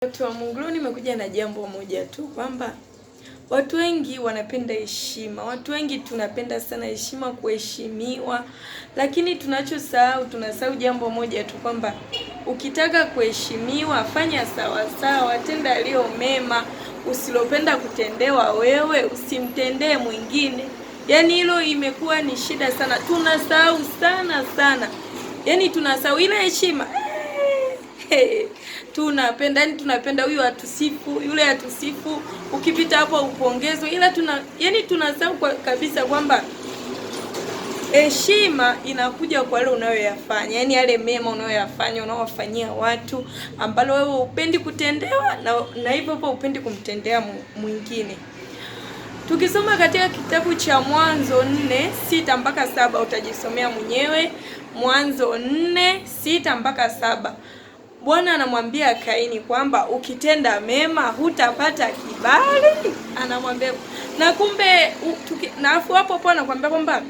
Watu wa Mungu, leo nimekuja na jambo moja tu kwamba watu wengi wanapenda heshima. Watu wengi tunapenda sana heshima, kuheshimiwa, lakini tunasahau jambo moja tu kwamba ukitaka kuheshimiwa fanya sawa sawa, tenda yaliyo mema. Usilopenda kutendewa wewe usimtendee mwingine. Yaani hilo imekuwa ni shida sana. Tunasahau sana. Yaani tunasahau ile heshima. Tunapenda huyu atusifu, yule atusifu, ukipita hapo upongezwe, ila tunasahau kabisa kwamba heshima inakuja kwa yale unayoyafanya, yaani yale mema unayoyafanya, unaowafanyia watu ambalo wewe upendi kutendewa na hivyo hapo upendi kumtendea mwingine. Tukisoma katika kitabu cha Mwanzo 4:6 mpaka 7, utajisomea mwenyewe. Mwanzo 4:6 mpaka 7. Bwana anamwambia Kaini kwamba ukitenda mema hutapata kibali. Anamwambia na kumbe hapo anakuambia kwamba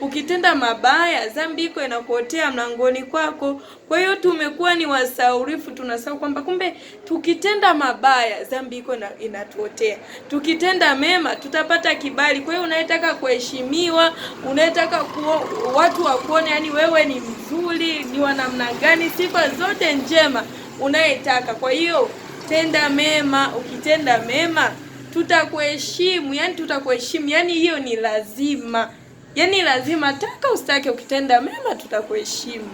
ukitenda mabaya dhambi iko inakuotea mlangoni kwako. Kwa hiyo tumekuwa ni wasaurifu, tunasahau kwamba kumbe tukitenda mabaya dhambi iko inatuotea. Tukitenda mema tutapata kibali. Kwa hiyo unayetaka kuheshimiwa, unayetaka watu wakuone yani wewe ni mzuri, ni wa namna gani, sifa zote njema unayetaka. Kwa hiyo tenda mema, ukitenda mema tutakuheshimu, yani hiyo ni lazima. Yaani lazima, taka usitake, ukitenda mema tutakuheshimu.